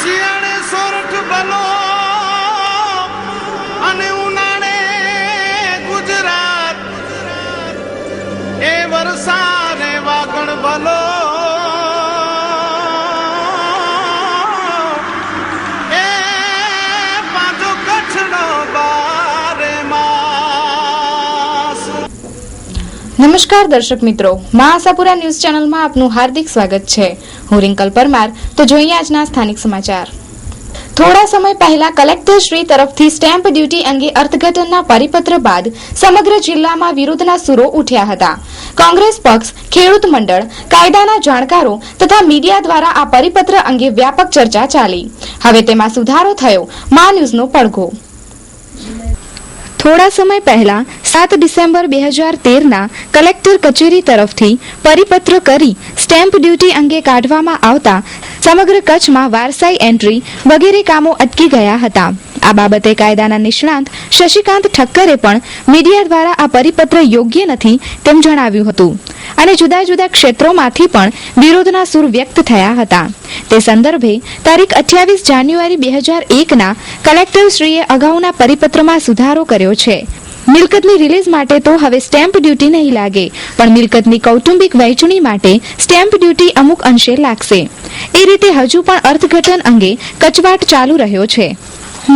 શિયાળે સોરઠ ભલો અને ઉનાળે ગુજરાત એ વરસાદ વાગણ ભલો એ પાછો કચ્છનો બારે માસ। નમસ્કાર દર્શક મિત્રો, મા આશાપુરા ન્યૂઝ ચેનલમાં આપનું હાર્દિક સ્વાગત છે। હું રિંકલ પરમાર। તો જોઈએ આજના સ્થાનિક સમાચાર। થોડા સમય પહેલા કલેક્ટર શ્રી તરફથી સ્ટેમ્પ ડ્યુટી અંગે અર્થઘટનના પરિપત્ર બાદ સમગ્ર જિલ્લામાં વિરોધના સૂરો ઉઠ્યા હતા। કોંગ્રેસ પક્ષ, ખેડૂત મંડળ, કાયદાના જાણકારો તથા મીડિયા દ્વારા આ પરિપત્ર અંગે વ્યાપક ચર્ચા ચાલી। હવે તેમાં સુધારો થયો, મા ન્યૂઝનો પડઘો। થોડા સમય પહેલા 7 ડિસેમ્બર 2013ના કલેક્ટર કચેરી તરફથી પરિપત્ર કરી સ્ટેમ્પ ડ્યુટી અંગે કાઢવામાં આવતા સમગ્ર કચ્છમાં વારસાઈ એન્ટ્રી વગેરે કામો અટકી ગયા હતા। આ બાબતે કાયદાના નિષ્ણાંત શશિકાંત ઠક્કરે પણ મીડિયા દ્વારા આ પરિપત્ર યોગ્ય નથી તેમ જણાવ્યું હતું અને જુદા જુદા ક્ષેત્રોમાંથી પણ વિરોધના સૂર વ્યક્ત થયા હતા। તે સંદર્ભે તારીખ 28 જાન્યુઆરી 2001ના કલેક્ટરશ્રીએ અગાઉના પરિપત્રમાં સુધારો કર્યો છે। મિલકતની રિલીઝ માટે તો હવે સ્ટેમ્પ ડ્યુટી નહીં લાગે, પણ મિલકતની કૌટુંબિક વહેંચણી માટે સ્ટેમ્પ ડ્યુટી અમુક અંશે લાગશે। એ રીતે હજુ પણ અર્થઘટન અંગે કચવાટ ચાલુ રહ્યો છે।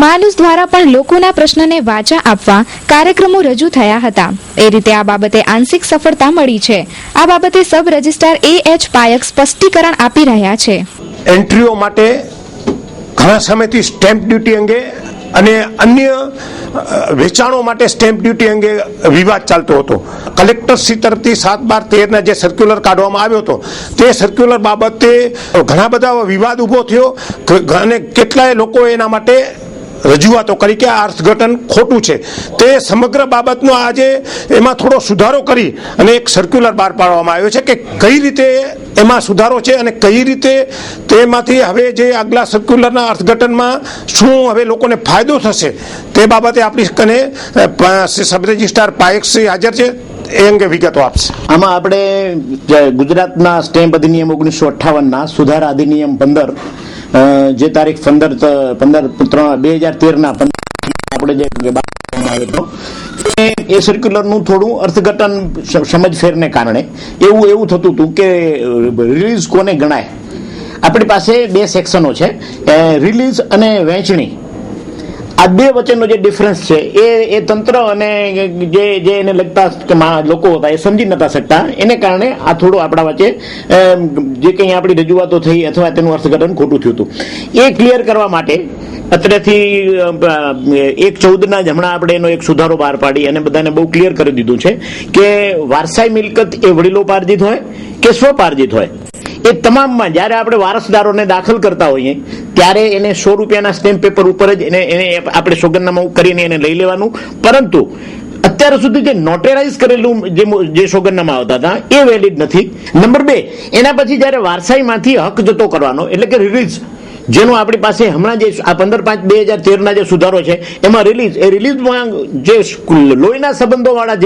મા ન્યૂઝ દ્વારા પણ લોકોના પ્રશ્નને વાચા આપવા કાર્યક્રમો રજૂ થયા હતા। એ રીતે આ બાબતે આંશિક સફળતા મળી છે। આ બાબતે સબ રજિસ્ટ્રાર A.H. પાયક સ્પષ્ટીકરણ આપી રહ્યા છે। એન્ટ્રીઓ માટે ઘણા સમયથી સ્ટેમ્પ ડ્યુટી અંગે અને અન્ય વેચાણો માટે સ્ટેમ્પ ડ્યુટી અંગે વિવાદ ચાલતો હતો। કલેક્ટરશ્રી તરફથી 7/12/13ના જે સર્ક્યુલર કાઢવામાં આવ્યો હતો તે સર્ક્યુલર બાબતે ઘણા બધા વિવાદ ઊભો થયો અને કેટલાય લોકોએ એના માટે રજૂઆતો કરી કે આ અર્થઘટન ખોટું છે। તે સમગ્ર બાબતનો આજે એમાં થોડો સુધારો કરી અને એક સર્ક્યુલર બહાર પાડવામાં આવ્યો છે કે કઈ રીતે એમાં સુધારો છે અને કઈ રીતે તેમાંથી હવે જે આગલા સર્ક્યુલરના અર્થઘટનમાં શું હવે લોકોને ફાયદો થશે તે બાબતે આપણી કને સબ રજિસ્ટ્રાર પાયકશ્રી હાજર છે, એ અંગે વિગતો આપશે। આમાં આપણે ગુજરાતના સ્ટેમ્પ અધિનિયમ 1958ના સુધારા અધિનિયમ 15 જે તારીખ 15/3/2013ના આપણે જે આવ્યો એ સર્ક્યુલરનું થોડું અર્થઘટન સમજફેરને કારણે એવું થતું હતું કે રિલીઝ કોને ગણાય। આપણી પાસે 2 સેક્શનો છે, રિલીઝ અને વહેંચણી। આ બે વચ્ચેનો જે ડિફરન્સ છે એ તંત્ર અને જે એને લગતા લોકો હતા એ સમજી નતા શકતા, એને કારણે આ થોડું આપણા વચ્ચે જે કંઈ આપણી રજૂઆતો થઈ અથવા તેનું અર્થઘટન ખોટું થયું હતું એ ક્લિયર કરવા માટે અત્રેથી 1/14ના જ હમણાં આપણે એનો એક સુધારો બહાર પાડી અને બધાને બહુ ક્લિયર કરી દીધું છે કે વારસાઈ મિલકત એ વડીલોપાર્જિત હોય કે સ્વપાર્જિત હોય, એ તમામમાં જ્યારે આપણે વારસદારોને દાખલ કરતા હોઈએ ત્યારે એને 100 રૂપિયાના સ્ટેમ્પ પેપર ઉપર જ એને આપણે સોગંદનામું કરીને એને લઈ લેવાનું। પરંતુ અત્યાર સુધી જે નોટેરાઇઝ કરેલું જે સોગંદનામા આવતા હતા એ વેલિડ નથી। નંબર 2, એના પછી જ્યારે વારસાઈમાંથી હક જતો કરવાનો એટલે કે રિલીઝ, જેનું આપણી પાસે હમણાં જે આ 15/5/2013ના જે સુધારો છે એમાં રિલીઝમાં જે લોહીના સંબંધો વાળા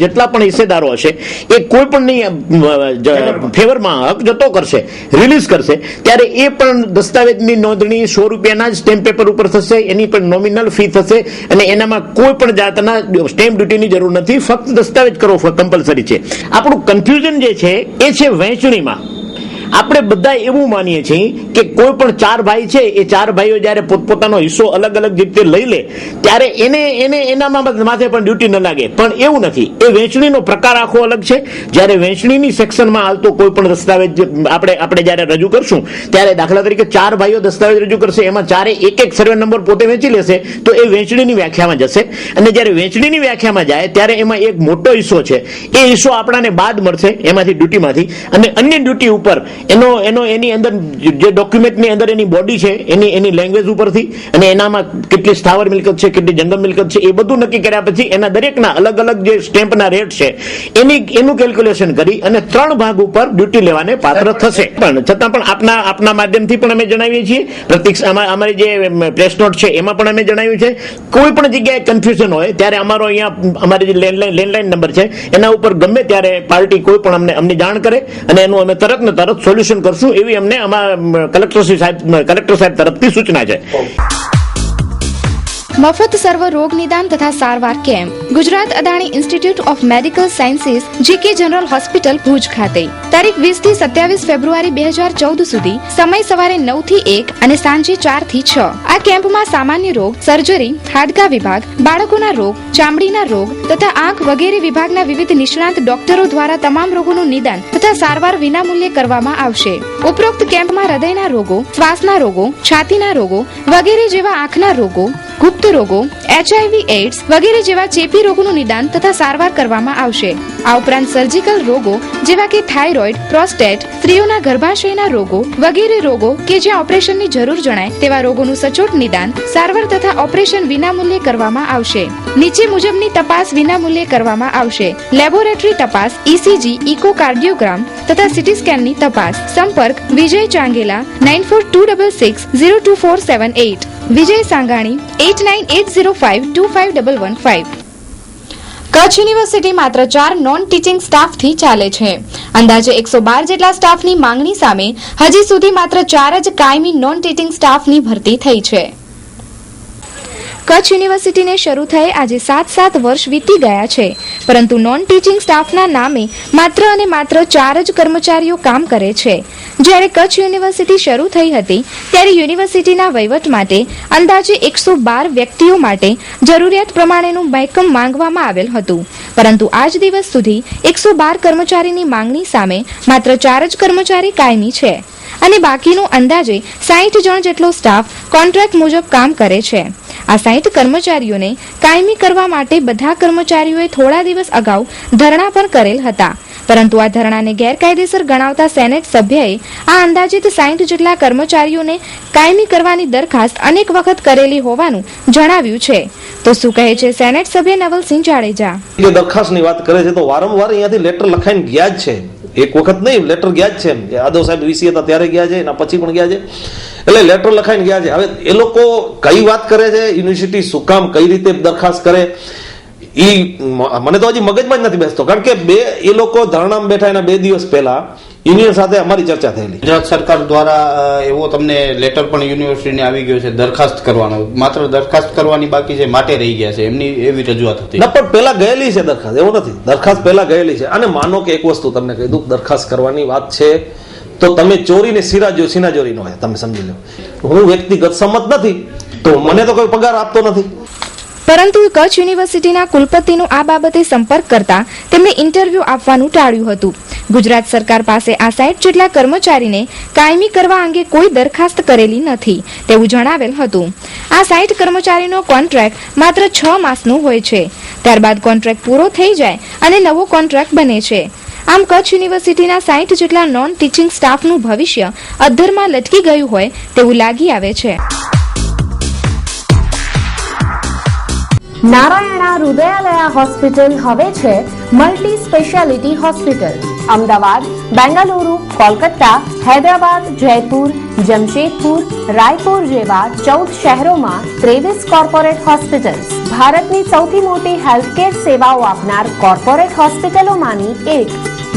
જેટલા પણ હિસ્સેદારો હશે એ કોઈ પણ ફેવરમાં હક જતો કરશે, રિલીઝ કરશે, ત્યારે એ પણ દસ્તાવેજની નોંધણી 100 રૂપિયાના જ સ્ટેમ્પ પેપર ઉપર થશે, એની પણ નોમિનલ ફી થશે અને એનામાં કોઈ પણ જાતના સ્ટેમ્પ ડ્યુટીની જરૂર નથી, ફક્ત દસ્તાવેજ કરવો કમ્પલસરી છે। આપણું કન્ફ્યુઝન જે છે એ છે વહેંચણીમાં। આપણે બધા એવું માનીએ છીએ કે કોઈ પણ 4 ભાઈ છે એ 4 ભાઈઓ જ્યારે પોતપોતાનો હિસ્સો અલગ અલગ રીતે લઈ લે ત્યારે એને એનામાં માથે પણ ડ્યુટી ન લાગે, પણ એવું નથી। એ વહેંચણીનો પ્રકાર આખો અલગ છે। જ્યારે વહેંચણીની સેક્શનમાં હાલતો કોઈ પણ દસ્તાવેજ આપણે જ્યારે રજૂ કરશું ત્યારે દાખલા તરીકે 4 ભાઈઓ દસ્તાવેજ રજૂ કરશે, એમાં 4 એક સર્વે નંબર પોતે વેચી લેશે તો એ વહેંચણીની વ્યાખ્યામાં જશે અને જ્યારે વહેંચણીની વ્યાખ્યામાં જાય ત્યારે એમાં એક મોટો હિસ્સો છે એ હિસ્સો આપણાને બાદ મળશે એમાંથી ડ્યુટીમાંથી, અને અન્ય ડ્યુટી ઉપર એની અંદર જે ડોક્યુમેન્ટની અંદર એની બોડી છે એની લેંગ્વેજ ઉપરથી અને એનામાં કેટલી સ્થાવર મિલકત છે, કેટલી જંગમ મિલકત છે, એ બધું નક્કી કર્યા પછી એના દરેકના અલગ અલગ જે સ્ટેમ્પના રેટ છે એનું કેલ્ક્યુલેશન કરી અને 3 ભાગ ઉપર ડ્યુટી લેવાને પાત્ર થશે। પણ છતાં પણ આપના માધ્યમથી પણ અમે જણાવીએ છીએ, અમારી જે પ્રેસ નોટ છે એમાં પણ અમે જણાવ્યું છે, કોઈ પણ જગ્યાએ કન્ફ્યુઝન હોય ત્યારે અમારો અહીંયા અમારી જે લેન્ડલાઇન નંબર છે એના ઉપર ગમે ત્યારે પાર્ટી કોઈ પણ અમને જાણ કરે અને એનું અમે તરત સોલ્યુશન કરશું એવી અમને અમારા કલેક્ટર સાહેબ તરફથી સૂચના છે. મફત સર્વ રોગ નિદાન તથા સારવાર camp Gujarat Adani institute of medical sciences GK general hospital Bhuj ખાતે તારીખ 20 થી 27 ફેબ્રુઆરી 2014 સુધી સમય સવારે 9 થી 1 અને સાંજે 4 થી 6. આ કેમ્પમાં સામાન્ય રોગ, સર્જરી, હાડકા વિભાગ, બાળકોના રોગ, ચામડીના રોગ તથા આંખ વગેરે વિભાગના વિવિધ નિષ્ણાંત ડોક્ટરો દ્વારા તમામ રોગોનું નિદાન તથા સારવાર વિનામૂલ્યે કરવામાં આવશે. ઉપરોક્ત કેમ્પમાં હૃદયના રોગો, શ્વાસના રોગો, છાતીના રોગો વગેરે જેવા આંખના રોગો, ગુપ્ત રોગો, HIV એઇડ્સ વગેરે જેવા ચેપી રોગોનું નિદાન તથા સારવાર કરવામાં આવશે. આ ઉપરાંત સર્જિકલ રોગો જેવા કે થાઇરોઇડ, પ્રોસ્ટેટ, સ્ત્રીઓના ગર્ભાશયના રોગો વગેરે રોગો કે જ્યાં ઓપરેશનની જરૂર જણાય તેવા રોગોનું સચોટ નિદાન, સારવાર તથા ઓપરેશન વિનામૂલ્યે કરવામાં આવશે. નીચે મુજબની તપાસ વિનામૂલ્યે કરવામાં આવશે: લેબોરેટરી તપાસ, ECG, ઇકોકાર્ડિયોગ્રામ તથા સીટી સ્કેનની તપાસ. સંપર્ક વિજય ચાંગેલા 9426024778, વિજય સાંગાણી 8980525115. કચ્છ યુનિવર્સિટી માત્ર 4 નોન ટીચિંગ સ્ટાફથી ચાલે છે. અંદાજે 112 જેટલા સ્ટાફની માંગણી સામે હજી સુધી માત્ર 4 જ કાયમી નોન ટીચિંગ સ્ટાફની ભરતી થઈ છે. કચ્છ યુનિવર્સિટીને શરૂ થયે આજે 7 વર્ષ વીતી ગયા છે, પરંતુ નોન ટીચિંગ સ્ટાફના નામે માત્ર અને માત્ર 4 જ કર્મચારીઓ કામ કરે છે. જ્યારે કચ્છ યુનિવર્સિટી શરૂ થઈ હતી ત્યારે યુનિવર્સિટીના વહીવટ માટે અંદાજે 112 વ્યક્તિઓ માટે જરૂરિયાત પ્રમાણેનું મહેકમ માંગવામાં આવેલ હતું, પરંતુ આજ દિવસ સુધી 112 કર્મચારીની માંગણી સામે માત્ર 4 જ કર્મચારી કાયમી છે અને બાકીનું અંદાજે 60 જણ જેટલો સ્ટાફ કોન્ટ્રાક્ટ મુજબ કામ કરે છે. આ 60 કર્મચારીઓને કાયમી કરવા માટે બધા કર્મચારીઓએ થોડા દિવસ અગાઉ ધરણા પણ કરેલ હતા, પરંતુ આ ધરણાને ગેરકાયદેસર ગણાવતા સેનેટ સભ્યએ આ અંદાજિત 60 જેટલા કર્મચારીઓને કાયમી કરવાની દરખાસ્ત અનેક વખત કરેલી હોવાનું જણાવ્યું છે. તો શું કહે છે સેનેટ સભ્ય નવલસિંહ જાડેજા? જે દરખાસ્તની વાત કરે છે તો વારંવાર અહીંયાથી લેટર લખાઈને ગયા જ છે. એક વખત નહીં, લેટર ગયા જ છે. યાદવ સાહેબ વીસી હતા ત્યારે ગયા છે, એના પછી પણ ગયા છે. એટલે લેટર લખાઈને ગયા છે. હવે એ લોકો કઈ વાત કરે છે, યુનિવર્સિટી શું કામ કઈ રીતે દરખાસ્ત કરે, એ મને તો હજી મગજમાં જ નથી બેસતો. કારણ કે એ લોકો ધરણામાં બેઠા એના 2 દિવસ પહેલા યુનિયન સાથે અમારી ચર્ચા થયેલી. ગુજરાત સરકાર દ્વારા એવો તમને લેટર પણ યુનિવર્સિટીને આવી ગયો છે દરખાસ્ત કરવાનો, માત્ર દરખાસ્ત કરવાની બાકી છે, માટે રહી ગયા છે, એમની એવી રજૂઆત હતી. ના, પણ પેલા ગયેલી છે દરખાસ્ત, એવું નથી. દરખાસ્ત પેલા ગયેલી છે. અને માનો કે એક વસ્તુ તમને કહી દઉં, દરખાસ્ત કરવાની વાત છે તો તમે ચોરીને સિનાજોરી નો હોય, તમે સમજી લો. હું વ્યક્તિગત સંમત નથી તો મને તો કોઈ પગાર આપતો નથી. પરંતુ કચ્છ યુનિવર્સિટીના કુલપતિનો આ બાબતે સંપર્ક કરતા તેમને ઇન્ટરવ્યુ આપવાનું ટાળ્યું હતું. ગુજરાત સરકાર પાસે આ 60 જેટલા કર્મચારીને કાયમી કરવા અંગે કોઈ દરખાસ્ત કરેલી નથી તેવું જણાવેલ હતું. આ 60 કર્મચારીનો કોન્ટ્રાક્ટ માત્ર 6 માસનો હોય છે. ત્યારબાદ કોન્ટ્રાક્ટ પૂરો થઈ જાય અને નવો કોન્ટ્રાક્ટ બને છે. આમ કચ્છ યુનિવર્સિટીના 60 જેટલા નોન ટીચિંગ સ્ટાફનું ભવિષ્ય અધ્ધરમાં લટકી ગયું હોય તેવું લાગી આવે છે. નારાયણા હૃદયાલયા હોસ્પિટલ હવે છે multi speciality hospital. Ahmedabad, Bengaluru, Kolkata, Hyderabad, Jaipur, Jamshedpur, Raipur જેવા 14 શહેરોમાં 23 કોર્પોરેટ હોસ્પિટલ્સ. ભારતની સૌથી મોટી હેલ્થકેર સેવાઓ આપનાર કોર્પોરેટ હોસ્પિટલોમાંની એક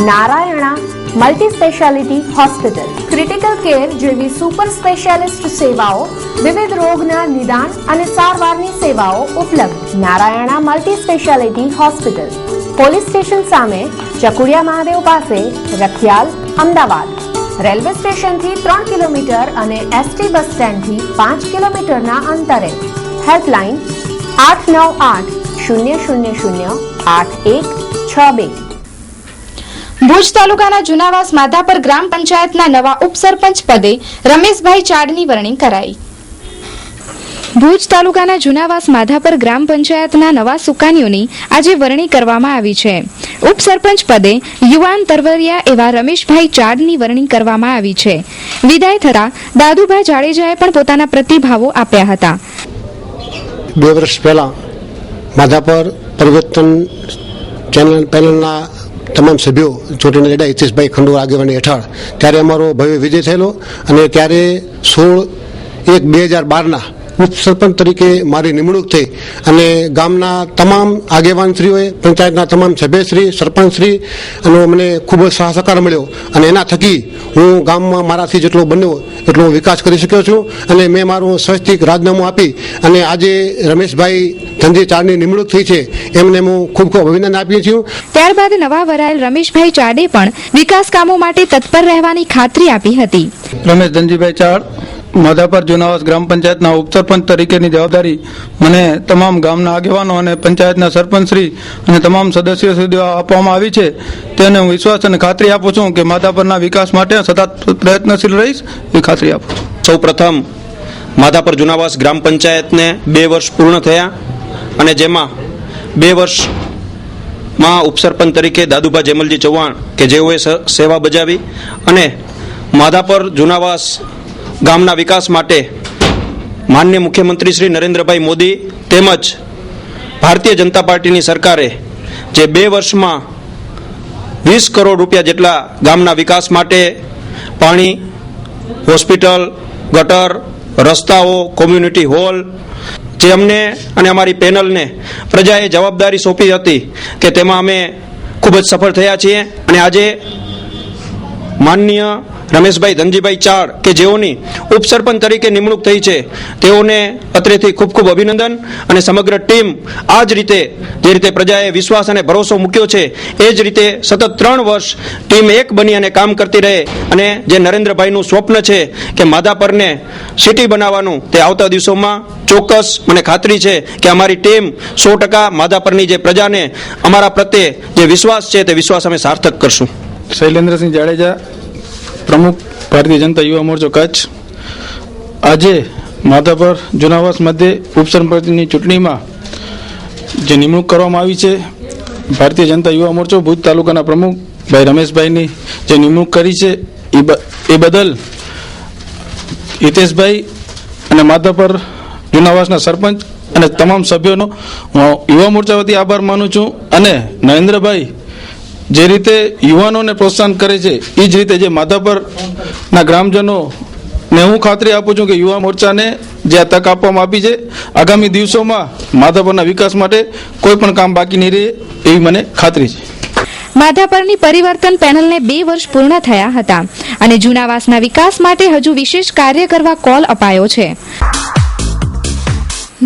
Narayana multi speciality hospital. Critical care જેવી સુપર સ્પેશિયાલિસ્ટ સેવાઓ, વિવિધ રોગના નિદાન અને સારવારની સેવાઓ ઉપલબ્ધ. Narayana multi speciality hospital, police station સામે, ચકુડિયા મહાદેવ પાસે, રખિયાલ, અમદાવાદ. રેલવે સ્ટેશનથી 3 કિલોમીટર અને ST બસ સ્ટેન્ડથી 5 કિલોમીટરના અંતરે. હેલ્પલાઇન 898-000-8162. ભુજ તાલુકાના જુનાવાસ માધાપર ગ્રામ પંચાયતના નવા ઉપસરપંચ પદે રમેશભાઈ ચાડની વરણી કરાઈ. ભુજ તાલુકાના જુનાવાસ માધાપર ગ્રામ પંચાયતના નવા સુકાનીઓની આજે વરણી કરવામાં આવી છે. ઉપસરપંચ પદે યુવાન તરવરિયા એવા રમેશભાઈ ચાડની વરણી કરવામાં આવી છે. વિદાય થતા દાદુભાઈ જાડેજાએ પણ પોતાના પ્રતિભાવો આપ્યા હતા. 2 વર્ષ પહેલા માધાપર પરિવર્તન પેનલના તમામ સભ્યો ચૂંટીને લડ્યા હિતેશભાઈ ખંડુર આગેવાની હેઠળ, ત્યારે અમારો ભવ્ય વિજય થયેલો અને ત્યારે 16/1/2012ના ઉપસરપંચ તરીકે મારી નિમણૂક થઈ અને ગામના તમામ આગેવાનશ્રીઓએ, પંચાયતના તમામ સભ્યશ્રી, સરપંચશ્રી અને મને ખૂબ જ સહકાર મળ્યો અને એના થકી હું ગામમાં મારાથી જેટલો બન્યો એટલો વિકાસ કરી શક્યો છું અને મેં મારું સ્વૈચ્છિક રાજીનામું આપી અને આજે રમેશભાઈ ધનજી ચાડની નિમણૂક થઈ છે એમને હું ખૂબ ખૂબ અભિનંદન આપીએ છીએ. ત્યારબાદ નવા વરાયેલ રમેશભાઈ ચાડે પણ વિકાસ કામો માટે તત્પર રહેવાની ખાતરી આપી હતી. રમેશ ધનજીભાઈ ચાડ, માધાપર જુનાવાસ ગ્રામ પંચાયતના ઉપસરપંચ તરીકેની જવાબદારી મને તમામ ગામના આગેવાનો અને પંચાયતના સરપંચશ્રી અને તમામ સદસ્યો સુધી આપવામાં આવી છે. તેને હું વિશ્વાસ અને ખાતરી આપું છું કે માધાપરના વિકાસ માટે સતત પ્રયત્નશીલ રહીશ એ ખાતરી આપું છું. સૌ પ્રથમ માધાપર જુનાવાસ ગ્રામ પંચાયતને 2 વર્ષ પૂર્ણ થયા અને જેમાં 2 વર્ષમાં ઉપસરપંચ તરીકે દાદુભા જેમલજી ચૌહાણ કે જેઓએ સેવા બજાવી અને માધાપર જુનાવાસ ગામના વિકાસ માટે માનનીય મુખ્યમંત્રી શ્રી નરેન્દ્રભાઈ મોદી તેમજ ભારતીય જનતા પાર્ટીની સરકારે જે 2 વર્ષમાં 20 કરોડ રૂપિયા જેટલા ગામના વિકાસ માટે પાણી, હોસ્પિટલ, ગટર, રસ્તાઓ, કોમ્યુનિટી હોલ જે અમને અને અમારી પેનલને પ્રજાએ જવાબદારી સોંપી હતી કે તેમાં અમે ખૂબ જ સફળ થયા છીએ અને આજે માનનીય રમેશભાઈ ધનજીભાઈ ચાડ કે જેઓની ઉપસરપંચ તરીકે નિમણૂક થઈ છે તેઓને અત્રેથી ખૂબ ખૂબ અભિનંદન અને સમગ્ર ટીમ આ જ રીતે જે રીતે પ્રજાએ વિશ્વાસ અને ભરોસો મૂક્યો છે એ જ રીતે સતત 3 વર્ષ ટીમ એક બની અને કામ કરતી રહે અને જે નરેન્દ્રભાઈનું સ્વપ્ન છે કે માધાપરને સિટી બનાવવાનું તે આવતા દિવસોમાં ચોક્કસ મને ખાતરી છે કે અમારી ટીમ 100% માધાપરની જે પ્રજાને અમારા પ્રત્યે જે વિશ્વાસ છે તે વિશ્વાસ અમે સાર્થક કરશું. શૈલેન્દ્રસિંહ જાડેજા, પ્રમુખ ભારતીય જનતા યુવા મોરચો કચ્છ. આજે માધાપર જુનાવાસ મધ્યે ઉપસરપંચની ચૂંટણીમાં જે નિમણૂક કરવામાં આવી છે, ભારતીય જનતા યુવા મોરચો ભુજ તાલુકાના પ્રમુખ ભાઈ રમેશભાઈની જે નિમણૂક કરી છે એ બદલ હિતેશભાઈ અને માધાપર જુનાવાસના સરપંચ અને તમામ સભ્યોનો હું યુવા મોરચા વતી આભાર માનું છું. અને નરેન્દ્રભાઈ જે રીતે યુવાનોને પ્રોત્સાહન કરે છે એ જ રીતે જે માધાપરના ગ્રામજનોને હું ખાતરી આપું છું કે યુવા મોરચાને જે આ તક આપવામાં આપી છે આગામી દિવસોમાં માધાપરના વિકાસ માટે કોઈ પણ કામ બાકી નહીં રહે એવી મને ખાતરી છે. માધાપરની પરિવર્તન પેનલને 2 વર્ષ પૂર્ણ થયા હતા અને જુનાવાસના વિકાસ માટે હજુ વિશેષ કાર્ય કરવા કોલ અપાયો છે.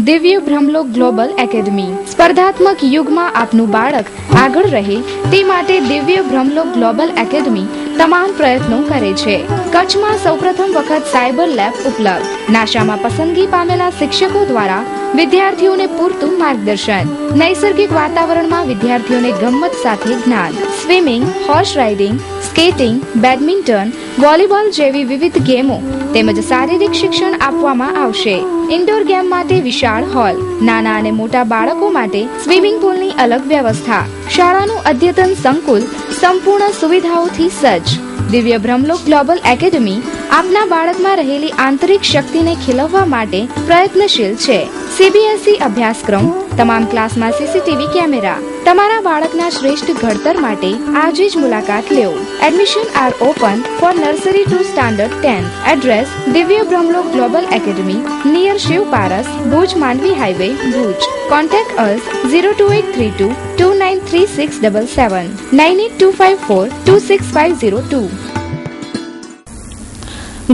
દિવ્ય બ્રહ્મલોક ગ્લોબલ એકેડમી સ્પર્ધાત્મક યુગમાં આપનું બાળક આગળ રહે તે માટે દિવ્ય બ્રહ્મલોક ગ્લોબલ એકેડમી તમામ પ્રયત્નો કરે છે. કચ્છમાં સૌપ્રથમ વખત સાયબર લેબ ઉપલબ્ધ. નાશામાં પસંદગી પામેલા શિક્ષકો દ્વારા વિદ્યાર્થીઓને પૂરતું માર્ગદર્શન. નૈસર્ગિક વાતાવરણમાં વિદ્યાર્થીઓને ગમ્મત સાથે જ્ઞાન. Swimming, horse riding, skating, badminton, volleyball જેવી વિવિધ ગેમો તેમજ શારીરિક શિક્ષણ આપવામાં આવશે. ઇન્ડોર ગેમ માટે વિશાળ હોલ, નાના અને મોટા બાળકો માટે સ્વિમિંગ પુલની અલગ વ્યવસ્થા. શાળાનું અદ્યતન સંકુલ સંપૂર્ણ સુવિધાઓથી સજ્જ. દિવ્ય બ્રહ્મલોક ગ્લોબલ એકેડમી આપના બાળકમાં રહેલી આંતરિક શક્તિને ખીલવવા માટે પ્રયત્નશીલ છે. સીબીએસઈ અભ્યાસક્રમ, તમામ ક્લાસમાં સીસીટીવી કેમેરા. તમારા બાળકના શ્રેષ્ઠ ઘડતર માટે આજે જ મુલાકાત લો. Admission are open for nursery to standard 10. Address Divya Brahmlok global academy near Shiv Paras, Bhuj Mandvi highway, Bhuj. Contact us 02832 293677 9825426502.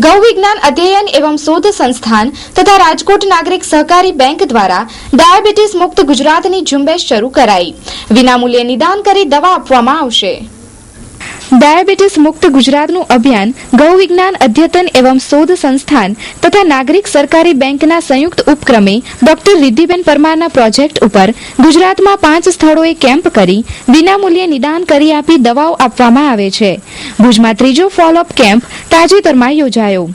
ગૌ વિજ્ઞાન અધ્યયન એવં શોધ સંસ્થાન તથા રાજકોટ નાગરિક સહકારી બેંક દ્વારા ડાયાબિટીસ મુક્ત ગુજરાતની ઝુંબેશ શરૂ કરાઈ. વિનામૂલ્યે નિદાન કરી દવા આપવામાં આવશે. ડાયાબિટીસ મુક્ત ગુજરાતનું અભિયાન ગૌ વિજ્ઞાન અધ્યતન એવં શોધ સંસ્થાન તથા નાગરિક સરકારી બેંકના સંયુક્ત ઉપક્રમે ડોક્ટર રિદ્ધિબેન પરમારના પ્રોજેક્ટ ઉપર ગુજરાતમાં 5 સ્થળોએ કેમ્પ કરી વિનામૂલ્યે નિદાન કરી આપી દવાઓ આપવામાં આવે છે. ભુજમાં 3જો ફોલોઅપ કેમ્પ તાજેતરમાં યોજાયો.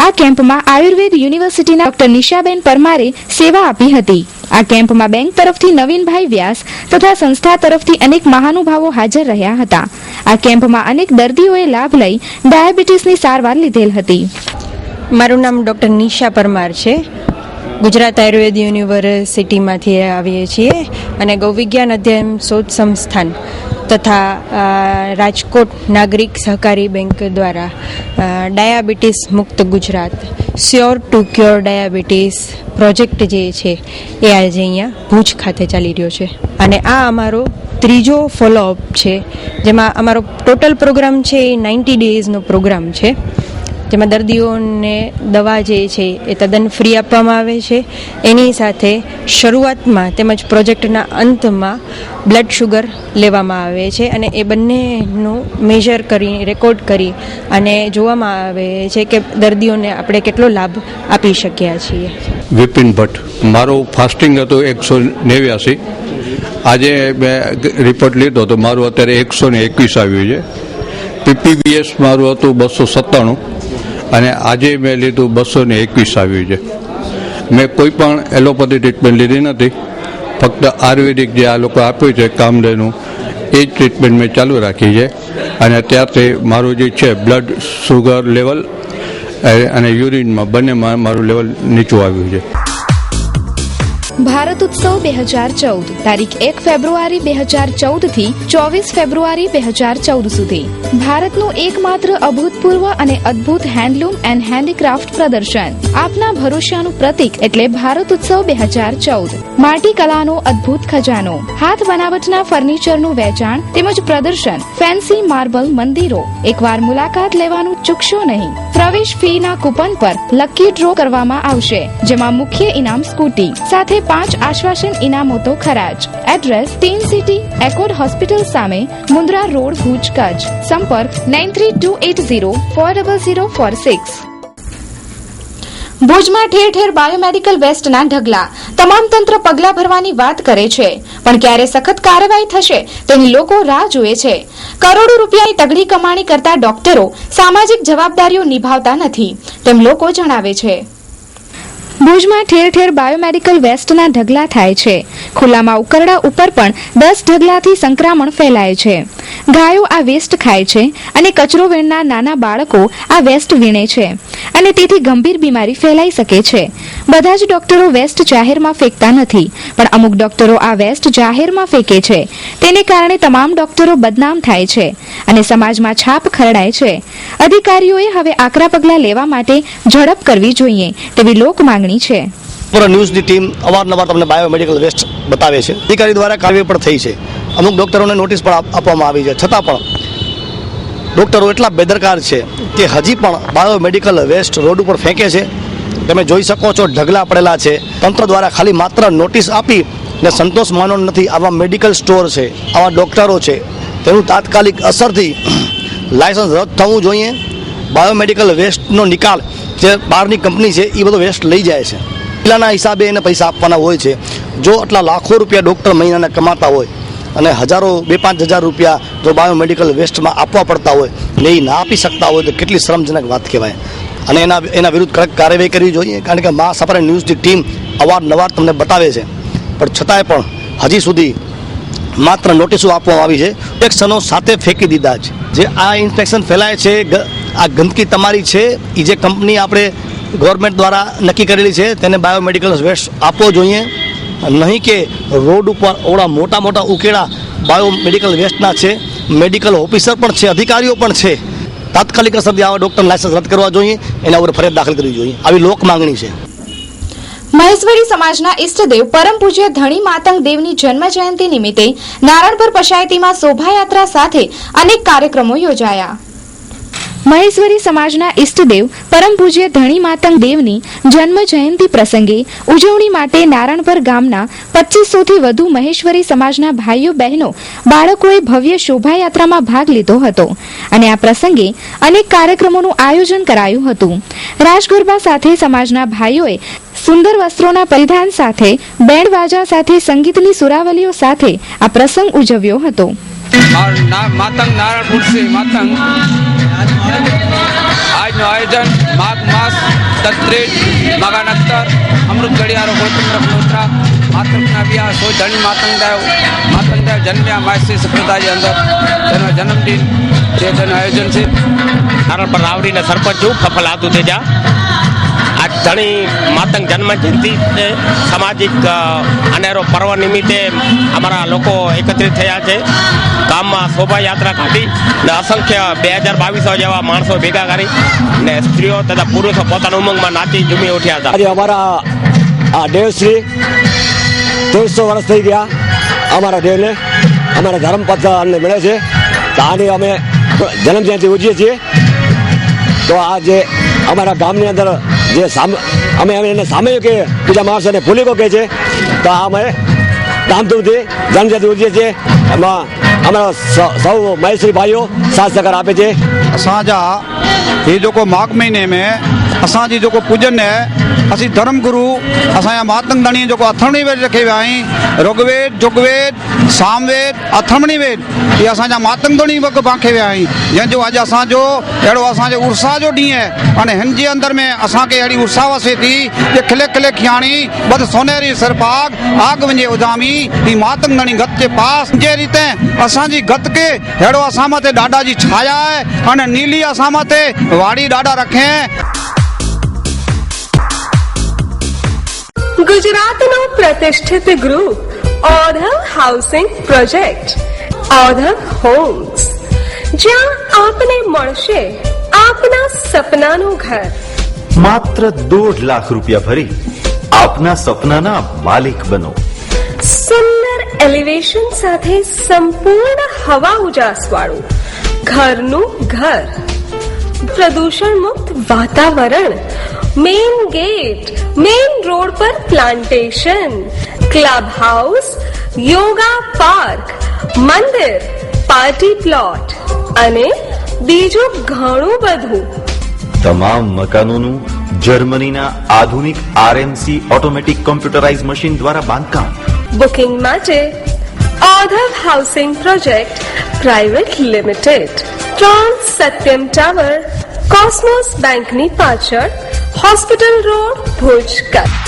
આ કેમ્પમાં આયુર્વેદ યુનિવર્સિટીના ડોક્ટર નિશાબેન પરમારે સેવા આપી હતી. આ કેમ્પમાં બેંક તરફથી નવીનભાઈ વ્યાસ તથા સંસ્થા તરફથી અનેક મહાનુભાવો હાજર રહ્યા હતા. આ કેમ્પમાં અનેક દર્દીઓએ લાભ લઈ ડાયાબિટીસની સારવાર લીધેલ હતી. મારું નામ ડૉક્ટર નિશા પરમાર છે. ગુજરાત આયુર્વેદ યુનિવર્સિટીમાંથી આવીએ છીએ અને ગૌવિજ્ઞાન અધ્યયન શોધ સંસ્થાન તથા રાજકોટ નાગરિક સહકારી બેંક દ્વારા ડાયાબિટીસ મુક્ત Gujarat sure to cure diabetes project જે છે એ આજે અહીંયા ભુજ ખાતે ચાલી રહ્યો છે. અને આ અમારો ત્રીજો ફોલોઅપ છે, જેમાં અમારો ટોટલ પ્રોગ્રામ છે એ 90 ડેઝનો પ્રોગ્રામ છે, જેમાં દર્દીઓને દવા જે છે એ તદ્દન ફ્રી આપવામાં આવે છે. એની સાથે શરૂઆતમાં તેમજ પ્રોજેક્ટના અંતમાં બ્લડ શુગર લેવામાં આવે છે અને એ બંનેનું મેજર કરી રેકોર્ડ કરી અને જોવામાં આવે છે કે દર્દીઓને આપણે કેટલો લાભ આપી શક્યા છીએ. વિપિન ભટ્ટ, મારું ફાસ્ટિંગ હતું 189. આજે મેં રિપોર્ટ લીધો તો મારું અત્યારે 121 આવ્યું છે. પીપીવીએસ મારું હતું 297 અને આજે મેં લીધું 221 આવ્યું છે. મેં કોઈ પણ એલોપેથી ટ્રીટમેન્ટ લીધી નથી, ફક્ત આયુર્વેદિક જે આ લોકો આપ્યું છે કામધેનું એ જ ટ્રીટમેન્ટ મેં ચાલુ રાખી છે. અને ત્યારથી મારું જે છે બ્લડ શુગર લેવલ અને યુરિનમાં બંનેમાં મારું લેવલ નીચું આવ્યું છે. ભારત ઉત્સવ 2014 તારીખ 1 ફેબ્રુઆરી 2014 થી 24 ફેબ્રુઆરી 2014 સુધી ભારતનું એકમાત્ર અભૂતપૂર્વ અને અદ્ભુત હેન્ડલૂમ એન્ડ હેન્ડીક્રાફ્ટ પ્રદર્શન. આપના ભરોસાનું પ્રતીક એટલે ભારત ઉત્સવ 2014. માટી કલાનો અદ્ભુત ખજાનો, હાથ બનાવટના ફર્નિચરનું વેચાણ તેમજ પ્રદર્શન, ફેન્સી માર્બલ મંદિરો. એકવાર મુલાકાત લેવાનું ચૂકશો નહીં. પ્રવેશ ફીના કૂપન પર લકી ડ્રો કરવામાં આવશે, જેમાં મુખ્ય ઇનામ સ્કૂટી સાથે 5 આશ્વાસન ઇનામો તો ખરા જ. Address tin city echoed hospital સામે, મુન્દ્રા રોડ, ભુજ, કચ્છ. સંપર્ક 9328040046. ભુજમાં ઠેર ઠેર બાયોમેડિકલ વેસ્ટના ઢગલા. તમામ તંત્ર પગલાં ભરવાની વાત કરે છે, પણ ક્યારે સખત કાર્યવાહી થશે તેની લોકો રાહ જુએ છે. કરોડો રૂપિયાની તગડી કમાણી કરતા ડોક્ટરો સામાજિક જવાબદારીઓ નિભાવતા નથી તેમ લોકો જણાવે છે. ભુજમાં ઠેર ઠેર બાયોમેડિકલ વેસ્ટના ઢગલા થાય છે. ખુલ્લામાં ઉકરડા ઉપર પણ 10 ઢગલાથી સંક્રમણ ફેલાય છે. ગાયો આ વેસ્ટ ખાય છે અને કચરો વીણનાર નાના બાળકો આ વેસ્ટ વીણે છે અને તેથી ગંભીર બીમારી ફેલાઈ શકે છે. બધા જ ડોક્ટરો વેસ્ટ જાહેરમાં ફેંકતા નથી, પણ અમુક ડોક્ટરો આ વેસ્ટ જાહેરમાં ફેંકે છે. તેને કારણે તમામ ડોક્ટરો બદનામ થાય છે અને સમાજમાં છાપ ખરડાય છે. અધિકારીઓએ હવે આકરા પગલાં લેવા માટે ઝડપ કરવી જોઈએ તેવી લોક માંગણી છે. ન્યૂઝની ટીમ અવારનવાર તમને બાયોમેડિકલ વેસ્ટ બતાવે છે. અધિકારી દ્વારા કાર્યવાહી પણ થઈ છે. અમુક ડોક્ટરોને નોટિસ પણ આપવામાં આવી છે, છતાં પણ ડોક્ટરો એટલા બેદરકાર છે કે હજી પણ બાયોમેડિકલ વેસ્ટ રોડ ઉપર ફેંકે છે. તમે જોઈ શકો છો ઢગલા પડેલા છે. તંત્ર દ્વારા ખાલી માત્ર નોટિસ આપી ને સંતોષ માનવાનો નથી. આવા મેડિકલ સ્ટોર છે, આવા ડોક્ટરો છે, તેનું તાત્કાલિક અસરથી લાયસન્સ રદ થવું જોઈએ. બાયોમેડિકલ વેસ્ટનો નિકાલ જે બહારની કંપની છે એ બધો વેસ્ટ લઈ જાય છે. પહેલાંના હિસાબે એને પૈસા આપવાના હોય છે. જો આટલા લાખો રૂપિયા ડૉક્ટર મહિનાના કમાતા હોય અને હજારો 2-5 હજાર રૂપિયા જો બાયોમેડિકલ વેસ્ટમાં આપવા પડતા હોય ને એ ના આપી શકતા હોય તો કેટલી શરમજનક વાત કહેવાય. અને એના વિરુદ્ધ કડક કાર્યવાહી કરવી જોઈએ, કારણ કે મા સફર ન્યૂઝની ટીમ અવારનવાર તમને બતાવે છે, પણ છતાંય પણ હજી સુધી માત્ર નોટિસો આપવામાં આવી છે. ઇન્સ્પેક્શનો સાથે ફેંકી દીધા છે. જે આ ઇન્સ્પેક્શન ફેલાય છે, આ ગંદકી તમારી છે, એ જે કંપની આપણે ગવર્મેન્ટ દ્વારા નક્કી કરેલી છે તેને બાયોમેડિકલ વેસ્ટ આપવો જોઈએ, નહીં કે રોડ ઉપર ઓળા મોટા મોટા ઉકેડા બાયોમેડિકલ વેસ્ટના છે. મેડિકલ ઓફિસર પણ છે, અધિકારીઓ પણ છે. તાત્કાલિક અસરથી આવા ડૉક્ટર લાયસન્સ રદ કરવા જોઈએ, એના ઉપર ફરિયાદ દાખલ કરવી જોઈએ, આવી લોક માંગણી છે. મહેશ્વરી સમાજના ઈષ્ટદેવ પરમ પૂજ્ય ધણી માતંગ દેવની જન્મ જયંતિ નિમિત્તે નારણપુર પંચાયતીમાં શોભાયાત્રા સાથે અનેક કાર્યક્રમો યોજાયા. મહેશ્વરી સમાજના ઈષ્ટદેવ પરમ પૂજ્ય ધણી માતંગ દેવની જન્મ જયંતિ પ્રસંગે ઉજવણી માટે નારણપર ગામના 2500 થી વધુ મહેશ્વરી સમાજના ભાઈઓ બહેનો બાળકોએ ભવ્ય શોભાયાત્રામાં ભાગ લીધો હતો અને આ પ્રસંગે અનેક કાર્યક્રમોનું આયોજન કરાયું હતું. રાજગરબા સાથે સમાજના ભાઈઓએ સુંદર વસ્ત્રોના પરિધાન સાથે બેન્ડ વાજા સાથે સંગીતની સુરાવલીઓ સાથે આ પ્રસંગ ઉજવ્યો હતો. માતંગ નારાયણપુર से मातंग આજનું આયોજન માઘ માસ તત્રેજ મગાનક્તર અમૃત ઘડિયાળો ગૌતમ રખનોત્રા માતંગના વ્યાહ સો ધણી માતંગદેવ જન્મ્યા માસી સફળતાજી અંદર તેનો જન્મદિન જે તેનું આયોજન છે. નારણપર રાવડીના સરપંચ છું ફફલ આદુ તેજા. આજ ધણી માતંગ જન્મ જયંતિ સામાજિક અનેરો પર્વ નિમિત્તે અમારા લોકો એકત્રિત થયા છે. ગામમાં શોભાયાત્રા કાઢી ને અસંખ્ય 2022 જેવા માણસો ભેગા કરી ને સ્ત્રીઓ તથા પુરુષો પોતાના ઉમંગમાં નાચી ઝૂમી ઉઠ્યા હતા. આજે અમારા આ દેવશ્રી 300 વર્ષ થઈ ગયા. અમારા દેવને અમારા ધર્મપત્ર અમને મળે છે તો આની અમે જન્મજયંતિ ઉજવીએ છીએ. તો આ જે અમારા ગામની અંદર જે અમે એને સામે કે બીજા માણસોને ભૂલી કહે છે તો આ અમે ધામધૂમથી જન્મજયંતિ ઉજવીએ છીએ. એમાં અમારા સૌ મહેશ્રી भाइयों साथ सहकार आपे थे. असांजा ये जो को माघ महीने में असांजी जो को पूजन है असी धर्म गुरु असांजा मातंग धणी जो को अथर्वणी वेद रखे हुआ आहिनि. ऋग्वेद जुगवेद सामवेद अथर्वणी वेद ये असांजा मातंग धणी वक़्तु बांखे विया आहिनि. जंहिंजो अॼु असांजो अहिड़ो असांजे उर्सा जो ॾींहुं आहे अने हिन जे अंदर में असांखे अहिड़ी उर्सा वसे थी कि खिले खिले खियाणी बद सोनेरी सिरपाग आग वञे उदामी ही मातंग धणी गत जे पास जे रीते असांजी गत के अहिड़ो असां मथे ॾाॾा जी छाया आहे अने नीली असां मथे वाड़ी ॾाॾा रखे. ગુજરાતનો પ્રતિષ્ઠિત ગ્રુપ ઓધવ હાઉસિંગ પ્રોજેક્ટ ઓધવ હોમ્સ, જ્યાં આપને મળશે આપના સપનાનું ઘર. માત્ર 1.5 લાખ રૂપિયા ભરી આપના સપનાના માલિક બનો. સુંદર એલિવેશન સાથે સંપૂર્ણ હવા ઉજાસ વાળું ઘરનું ઘર, પ્રદૂષણ મુક્ત વાતાવરણ, મેઇન ગેટ, મેઇન રોડ પર plantation, club house, yoga park, મંદિર, પાર્ટી પ્લોટ અને બીજું ઘણું બધું. તમામ મકાનોનું જર્મનીના આધુનિક આરએમસી ઓટોમેટિક કોમ્પ્યુટરાઇઝ મશીન દ્વારા બાંધકામ. બુકિંગ માટે Odhav housing project private limited, 3 Satyam tower, Cosmos બેંકની પાછળ, hospital road, Bhuj, Kutch.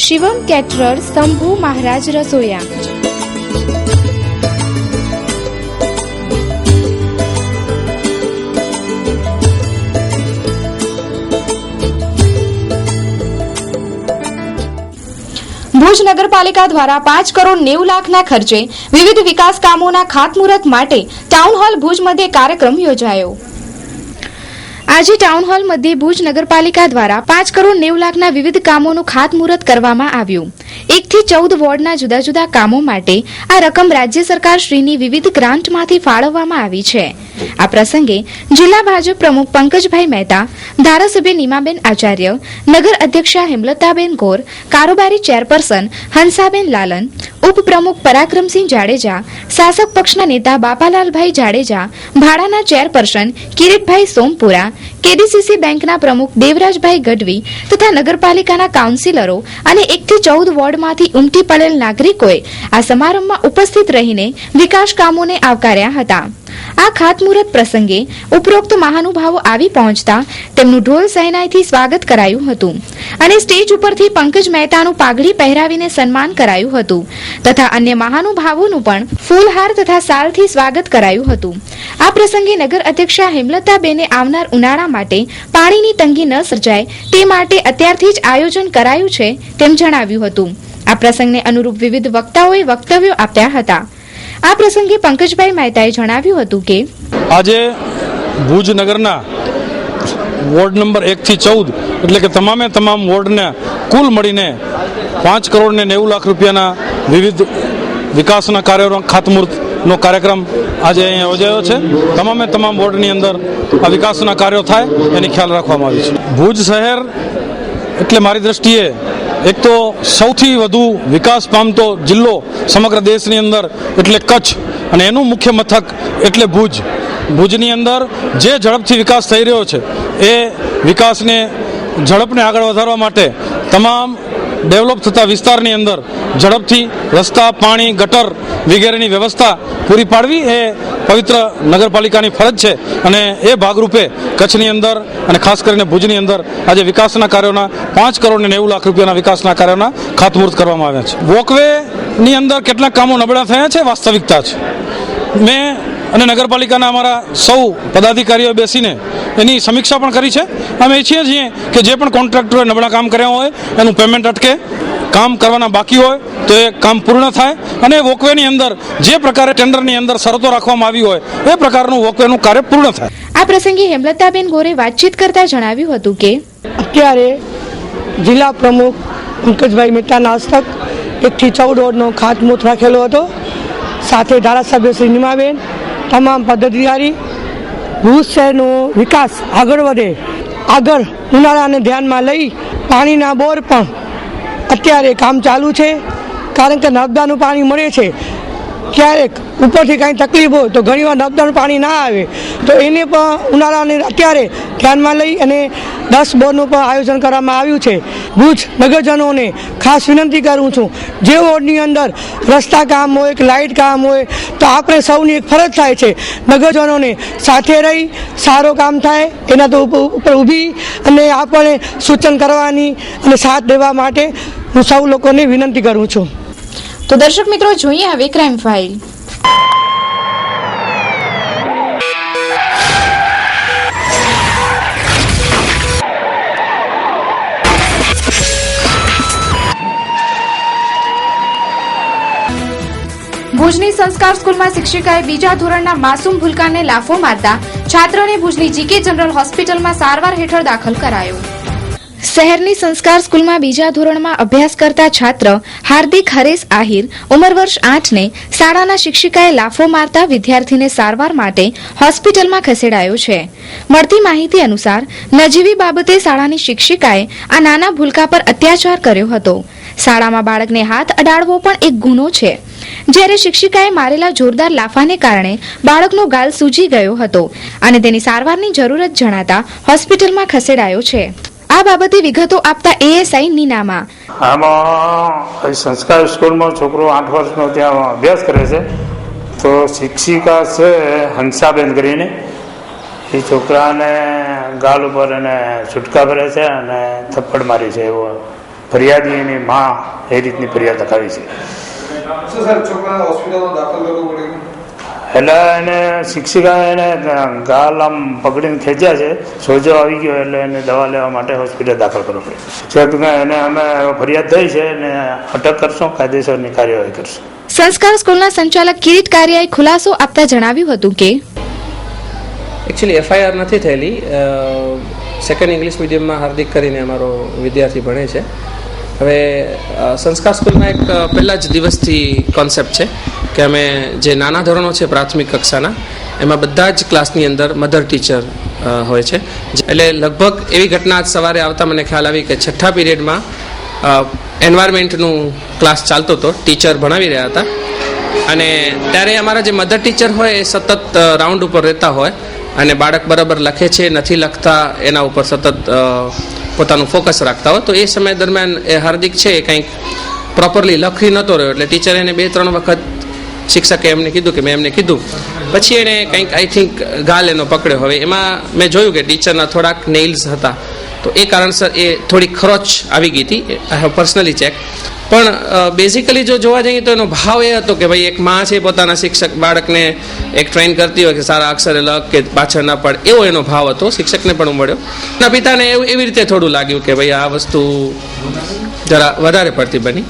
Shivam caterers, Shambhu Maharaj રસોયા. ભુજ નગરપાલિકા દ્વારા 5 કરોડ 90 લાખના ખર્ચે વિવિધ વિકાસ કામોના ખાતમુહૂર્ત માટે ટાઉન હોલ ભુજ મધ્યે કાર્યક્રમ યોજાયો. આજે ટાઉન હોલ મધ્યે ભુજ નગરપાલિકા દ્વારા 5 કરોડ 90 લાખના વિવિધ કામોનું ખાતમુહૂર્ત કરવામાં આવ્યું. 1 થી 14 વોર્ડના જુદા જુદા કામો માટે આ રકમ રાજ્ય સરકાર શ્રીની વિવિધ ગ્રાન્ટમાંથી ફાળવવામાં આવી છે. આ પ્રસંગે જિલ્લા ભાજપ પ્રમુખ પંકજભાઈ મહેતા, ધારાસભ્ય નીમાબેન આચાર્ય, નગર અધ્યક્ષા હેમલતાબેન ગોર, કારોબારી ચેરપર્સન હંસાબેન લાલન, ઉપપ્રમુખ પરાક્રમસિંહ જાડેજા, શાસક પક્ષના નેતા બાપાલાલભાઈ જાડેજા, ભાડાના ચેરપર્સન કિરીટભાઈ સોમપુરા, કેડીસીસી બેંકના પ્રમુખ દેવરાજભાઈ ગઢવી તથા નગરપાલિકાના કાઉન્સિલરો અને 1 થી 14 વોર્ડમાંથી ઉમટી પડેલ નાગરિકોએ આ સમારંભમાં ઉપસ્થિત રહીને વિકાસ કામોને આવકાર્યા હતા. આ ખાતમુહૂર્ત પ્રસંગે ઉપરોક્ત મહાનુભાવો આવી પહોંચતા તેમનું ઢોલ સહેનાઈથી સ્વાગત કરાયું હતું અને સ્ટેજ ઉપરથી પંકજ મહેતાનું પાઘડી પહેરાવીને સન્માન કરાયું હતું તથા અન્ય મહાનુભાવોનું પણ ફૂલહાર તથા શાલથી સ્વાગત કરાયું હતું. આ પ્રસંગે નગર અધ્યક્ષા હેમલતાબેને આવનાર ઉનાળા માટે પાણીની તંગી ન સર્જાય તે માટે અત્યારથી જ આયોજન કરાયું છે તેમ જણાવ્યું હતું. આ પ્રસંગને અનુરૂપ વિવિધ વક્તાઓએ વક્તવ્યો આપ્યા હતા. આ પ્રસંગે પંકજભાઈ મહેતાએ જણાવ્યું હતું કે આજે ભુજ નગરના વોર્ડ નંબર 1 થી 14 એટલે કે તમામે તમામ વોર્ડને કુલ મળીને 5 કરોડ ને 90 લાખ રૂપિયાના વિવિધ વિકાસના કાર્યોનો ખાતમુહૂર્તનો કાર્યક્રમ આજે અહીંયા યોજાયો છે. તમામે તમામ વોર્ડની અંદર આ વિકાસના કાર્યો થાય એની ખ્યાલ રાખવામાં આવી છે. ભુજ શહેર એટલે મારી દ્રષ્ટિએ એક તો સૌથી વધુ વિકાસ પામતો જિલ્લો સમગ્ર દેશની અંદર એટલે કચ્છ અને એનું મુખ્ય મથક એટલે ભુજ. ભુજની અંદર જે ઝડપથી વિકાસ થઈ રહ્યો છે એ વિકાસને ઝડપને આગળ વધારવા માટે તમામ ડેવલપ થતા વિસ્તારની અંદર ઝડપથી રસ્તા, પાણી, ગટર વગેરેની વ્યવસ્થા પૂરી પાડવી એ પવિત્ર નગરપાલિકાની ફરજ છે અને એ ભાગરૂપે કચ્છની અંદર અને ખાસ કરીને ભુજની અંદર આજે વિકાસના કાર્યોના 5 કરોડ ને 90 લાખ રૂપિયાના વિકાસના કાર્યોના ખાતમુહૂર્ત કરવામાં આવ્યા છે. વોકવેની અંદર કેટલાક કામો નબળા થયા છે, વાસ્તવિકતા છે. મેં અને નગરપાલિકાના અમારા સૌ પદાધિકારીઓ બેસીને એની સમીક્ષા પણ કરી છે. અમે ઈચ્છીએ છીએ કે જે પણ કોન્ટ્રાક્ટરોએ નબળા કામ કર્યા હોય એનું પેમેન્ટ અટકે, કામ કરવાના બાકી હોય તો એ કામ પૂર્ણ થાય અને વોકવેની અંદર જે પ્રકારે ટેન્ડરની અંદર શરતો રાખવામાં આવી હોય એ પ્રકારનું વોકવેનું કાર્ય પૂર્ણ થાય. આ પ્રસંગે હેમલતાબેન ગોરે વાતચીત કરતા જણાવ્યું હતું કે અત્યારે જિલ્લા પ્રમુખ પંકજભાઈ મહેતાના હસ્તક 1 થી 14 વોર્ડનો ખાતમુહૂર્ત રાખેલો હતો. સાથે ધારાસભ્ય શ્રી નીમાબેન, તમામ પદાધિકારી, ભુજ શહેરનો વિકાસ આગળ વધે, આગળ ઉનાળાને ધ્યાનમાં લઈ પાણીના બોર પણ અત્યારે કામ ચાલુ છે. કારણ કે નર્મદાનું પાણી મળે છે, ક્યારેક ઉપરથી કાંઈ તકલીફ હોય તો ઘણીવાર નર્મદાનું પાણી ના આવે તો એને પણ ઉનાળાને અત્યારે ધ્યાનમાં લઈ અને 10 બોરનું પણ આયોજન કરવામાં આવ્યું છે. ભુજ નગરજનોને ખાસ વિનંતી કરું છું, જે વોર્ડની અંદર રસ્તા કામ હોય કે લાઇટ કામ હોય તો આપણે સૌની એક ફરજ થાય છે નગરજનોને સાથે રહી સારું કામ થાય એના તો ઉપર ઊભી અને આપણે સૂચન કરવાની અને સાથ દેવા માટે હું સૌ લોકોને વિનંતી કરું છું. તો દર્શક મિત્રો, જોઈએ હવે ક્રાઇમ ફાઇલ. ભુજની સંસ્કાર સ્કૂલમાં શિક્ષિકાએ બીજા ધોરણના માસૂમ ભૂલકાને લાફો મારતા છાત્રને ભુજની જીકે જનરલ હોસ્પિટલમાં સારવાર હેઠળ દાખલ કરાયો. શહેરની સંસ્કાર સ્કૂલમાં બીજા ધોરણમાં અભ્યાસ કરતા છાત્ર હાર્દિક હરેશ આહિર ઉંમર વર્ષ 8 ને શાળાના શિક્ષિકાએ લાફો મારતા વિદ્યાર્થીને સારવાર માટે હોસ્પિટલમાં ખસેડાયો છે. મળતી માહિતી અનુસાર નજીવી બાબતે શાળાની શિક્ષિકાએ આ નાના ભૂલકા પર અત્યાચાર કર્યો હતો. શાળામાં બાળકને હાથ અડાડવો પણ એક ગુનો છે. જ્યારે શિક્ષિકાએ મારેલા જોરદાર લાફાને કારણે બાળકનો ગાલ સૂજી ગયો હતો અને તેની સારવારની જરૂરત જણાતા હોસ્પિટલમાં ખસેડાયો છે. આ બાબતે વિગતો આપતા એએસઆઈ નીનામા, આમાં સંસ્કાર સ્કૂલમાં છોકરો 8 વર્ષનો ત્યાં અભ્યાસ કરે છે તો શિક્ષિકા છે હંસાબેન કરીને એ છોકરાને ગાલ ઉપર એને છૂટકા ભરે છે અને થપ્પડ મારી છે. એવો ફરિયાદી એની માં એ રીતની ફરિયાદ લખાવી છે. એટલે એને શિક્ષિકા એને ગાલ આમ પકડીને ખેંચ્યા છે, સોજો આવી ગયો એટલે એને દવા લેવા માટે હોસ્પિટલ દાખલ કરવો પડે. શિક્ષક એને અમે ફરિયાદ થઈ છે અને અટક કરશું, કાયદેસરની કાર્યવાહી કરશું. સંસ્કાર સ્કૂલના સંચાલક કિરીટ કારિયાએ ખુલાસો આપતા જણાવ્યું હતું કે એકચ્યુઅલી એફઆઈઆર નથી થયેલી. સેકન્ડ ઇંગ્લિશ મીડિયમમાં હાર્દિક કરીને અમારો વિદ્યાર્થી ભણે છે. હવે સંસ્કાર સ્કૂલમાં એક પહેલા જ દિવસથી કોન્સેપ્ટ છે કે અમે જે નાના ધોરણો છે પ્રાથમિક કક્ષાના એમાં બધા જ ક્લાસની અંદર મધર ટીચર હોય છે. એટલે લગભગ એવી ઘટના આજ સવારે આવતા મને ખ્યાલ આવી કે 6થા પીરિયડમાં એન્વાયરમેન્ટનું ક્લાસ ચાલતો હતો, ટીચર ભણાવી રહ્યા હતા અને ત્યારે અમારા જે મધર ટીચર હોય એ સતત રાઉન્ડ ઉપર રહેતા હોય અને બાળક બરાબર લખે છે નથી લખતા એના ઉપર સતત પોતાનું ફોકસ રાખતા હોય. તો એ સમય દરમિયાન એ હાર્દિક છે એ કંઈક પ્રોપરલી લખી નહોતો રહ્યો એટલે ટીચરે એને 2-3 વખત શિક્ષકે એમને કીધું કે મેં એમને કીધું, પછી એને કંઈક આઈ થિંક ગાલ એનો પકડ્યો. હવે એમાં મેં જોયું કે ટીચરના થોડાક નેઇલ્સ હતા તો એ કારણસર એ થોડી ખરોચ આવી ગઈ હતી. I have personally check. પણ બેઝિકલી જો જોવા જઈએ તો એનો ભાવ એ હતો કે ભાઈ એક માં છે પોતાના શિક્ષક બાળકને એક ટ્રેન કરતી હોય કે સારા અક્ષરે લખ કે પાછળ ના પડે, એવો એનો ભાવ હતો. શિક્ષકને પણ મળ્યો. એના પિતાને એવી રીતે થોડું લાગ્યું કે ભાઈ આ વસ્તુ જરા વધારે પડતી બની.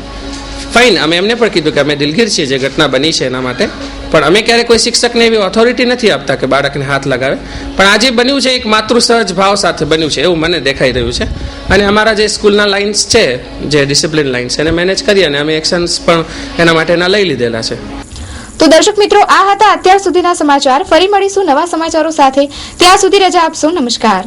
ફાઇન, અમે એમને પણ કીધું કે અમે દિલગીર છીએ જે ઘટના બની છે એના માટે, પણ અમે ક્યારેય કોઈ શિક્ષકને એવી ઓથોરિટી નથી આપતા કે બાળકને હાથ લગાવે. પણ આજે બન્યું છે એક માતૃસહજ ભાવ સાથે બન્યું છે એવું મને દેખાઈ રહ્યું છે. અને અમારા જે સ્કૂલના લાઇન્સ છે, જે ડિસિપ્લિન લાઇન્સ, એને મેનેજ કરી અને અમે એક્શન્સ પણ એના માટેના લઈ લીધેલા છે. તો દર્શક મિત્રો, આ હતા અત્યાર સુધીના સમાચાર. ફરી મળીશું નવા સમાચારો સાથે. ત્યાં સુધી રજા આપશો. નમસ્કાર.